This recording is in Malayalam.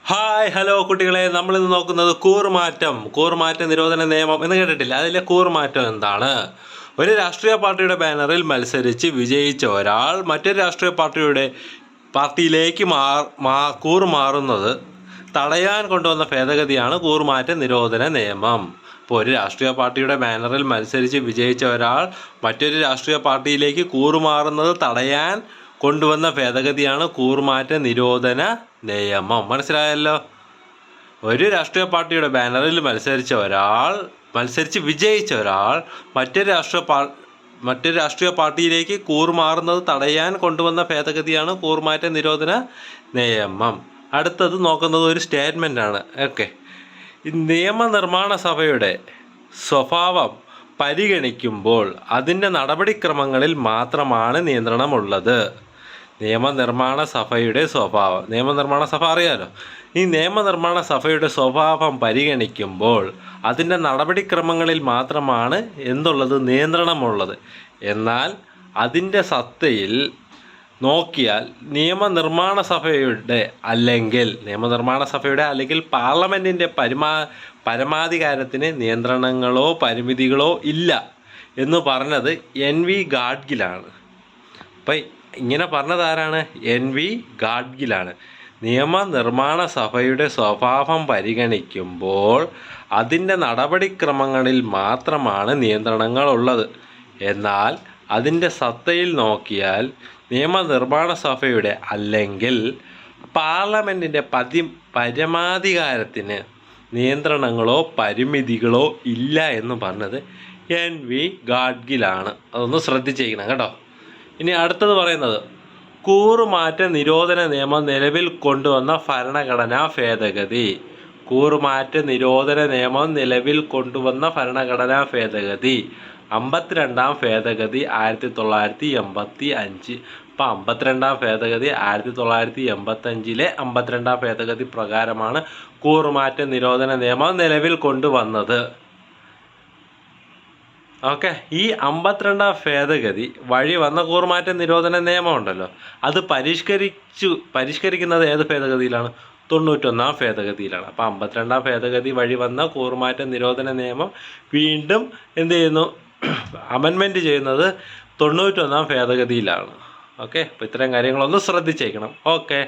ഹായ് ഹലോ കുട്ടികളെ, നമ്മളിന്ന് നോക്കുന്നത് കൂറുമാറ്റ നിരോധന നിയമം എന്ന് കേട്ടിട്ടില്ല. അതിലെ കൂറുമാറ്റം എന്താണ്? ഒരു രാഷ്ട്രീയ പാർട്ടിയുടെ ബാനറിൽ മത്സരിച്ച് വിജയിച്ച ഒരാൾ മറ്റൊരു രാഷ്ട്രീയ പാർട്ടിയിലേക്ക് കൂറുമാറുന്നത് തടയാൻ കൊണ്ടുവന്ന ഭേദഗതിയാണ് കൂറുമാറ്റ നിരോധന നിയമം. ഇപ്പോൾ ഒരു രാഷ്ട്രീയ പാർട്ടിയുടെ ബാനറിൽ മത്സരിച്ച് വിജയിച്ച ഒരാൾ മറ്റൊരു രാഷ്ട്രീയ പാർട്ടിയിലേക്ക് കൂറുമാറുന്നത് തടയാൻ കൊണ്ടുവന്ന ഭേദഗതിയാണ് കൂറുമാറ്റ നിരോധന നിയമം. മനസ്സിലായല്ലോ? ഒരു രാഷ്ട്രീയ പാർട്ടിയുടെ ബാനറിൽ മത്സരിച്ച് വിജയിച്ച ഒരാൾ മറ്റൊരു രാഷ്ട്രീയ പാർട്ടിയിലേക്ക് കൂറുമാറുന്നത് തടയാൻ കൊണ്ടുവന്ന ഭേദഗതിയാണ് കൂറുമാറ്റ നിരോധന നിയമം. അടുത്തത് നോക്കുന്നത് ഒരു സ്റ്റേറ്റ്മെൻ്റ് ആണ്. ഓക്കെ, നിയമനിർമ്മാണ സഭയുടെ സ്വഭാവം പരിഗണിക്കുമ്പോൾ അതിൻ്റെ നടപടിക്രമങ്ങളിൽ മാത്രമാണ് നിയന്ത്രണമുള്ളത്. നിയമനിർമ്മാണ സഭയുടെ സ്വഭാവം, നിയമനിർമ്മാണ സഭ അറിയാലോ. ഈ നിയമനിർമ്മാണ സഭയുടെ സ്വഭാവം പരിഗണിക്കുമ്പോൾ അതിൻ്റെ നടപടിക്രമങ്ങളിൽ മാത്രമാണ് എന്തുള്ളത്, നിയന്ത്രണമുള്ളത്. എന്നാൽ അതിൻ്റെ സത്തയിൽ നോക്കിയാൽ നിയമനിർമ്മാണ സഭയുടെ അല്ലെങ്കിൽ പാർലമെൻറ്റിൻ്റെ പരമാധികാരത്തിന് നിയന്ത്രണങ്ങളോ പരിമിതികളോ ഇല്ല എന്ന് പറഞ്ഞത് NV ഗാഡ്ഗിലാണ്. അപ്പം ഇങ്ങനെ പറഞ്ഞത് ആരാണ്? NV ഗാഡ്ഗിലാണ്. നിയമനിർമ്മാണ സഭയുടെ സ്വഭാവം പരിഗണിക്കുമ്പോൾ അതിൻ്റെ നടപടിക്രമങ്ങളിൽ മാത്രമാണ് നിയന്ത്രണങ്ങളുള്ളത്. എന്നാൽ അതിൻ്റെ സത്തയിൽ നോക്കിയാൽ നിയമനിർമ്മാണ സഭയുടെ അല്ലെങ്കിൽ പാർലമെൻറ്റിൻ്റെ പരമാധികാരത്തിന് നിയന്ത്രണങ്ങളോ പരിമിതികളോ ഇല്ല എന്ന് പറഞ്ഞത് NV ഗാഡ്ഗിലാണ്. അതൊന്ന് ശ്രദ്ധിച്ചിരിക്കണം കേട്ടോ. ഇനി അടുത്തത് പറയുന്നത് കൂറുമാറ്റ നിരോധന നിയമം നിലവിൽ കൊണ്ടുവന്ന ഭരണഘടനാ ഭേദഗതി. കൂറുമാറ്റ നിരോധന നിയമം നിലവിൽ കൊണ്ടുവന്ന ഭരണഘടനാ ഭേദഗതി 52ാം ഭേദഗതി 1985. ഇപ്പം 52ാം ഭേദഗതി 1985 52ാം ഭേദഗതി പ്രകാരമാണ് കൂറുമാറ്റ നിരോധന നിയമം നിലവിൽ കൊണ്ടുവന്നത്. ഓക്കെ, ഈ 52ാം ഭേദഗതി വഴി വന്ന കൂറുമാറ്റ നിരോധന നിയമം ഉണ്ടല്ലോ, അത് പരിഷ്കരിക്കുന്നത് ഏത് ഭേദഗതിയിലാണ്? 91ാം ഭേദഗതിയിലാണ്. അപ്പോൾ 52ാം ഭേദഗതി വഴി വന്ന കൂറുമാറ്റ നിരോധന നിയമം വീണ്ടും എന്ത് ചെയ്യുന്നു? അമെൻമെൻറ്റ് ചെയ്യുന്നത് 91ാം ഭേദഗതിയിലാണ്. ഓക്കെ, അപ്പോൾ ഇത്രയും കാര്യങ്ങളൊന്ന് ശ്രദ്ധിച്ചേക്കണം. ഓക്കെ.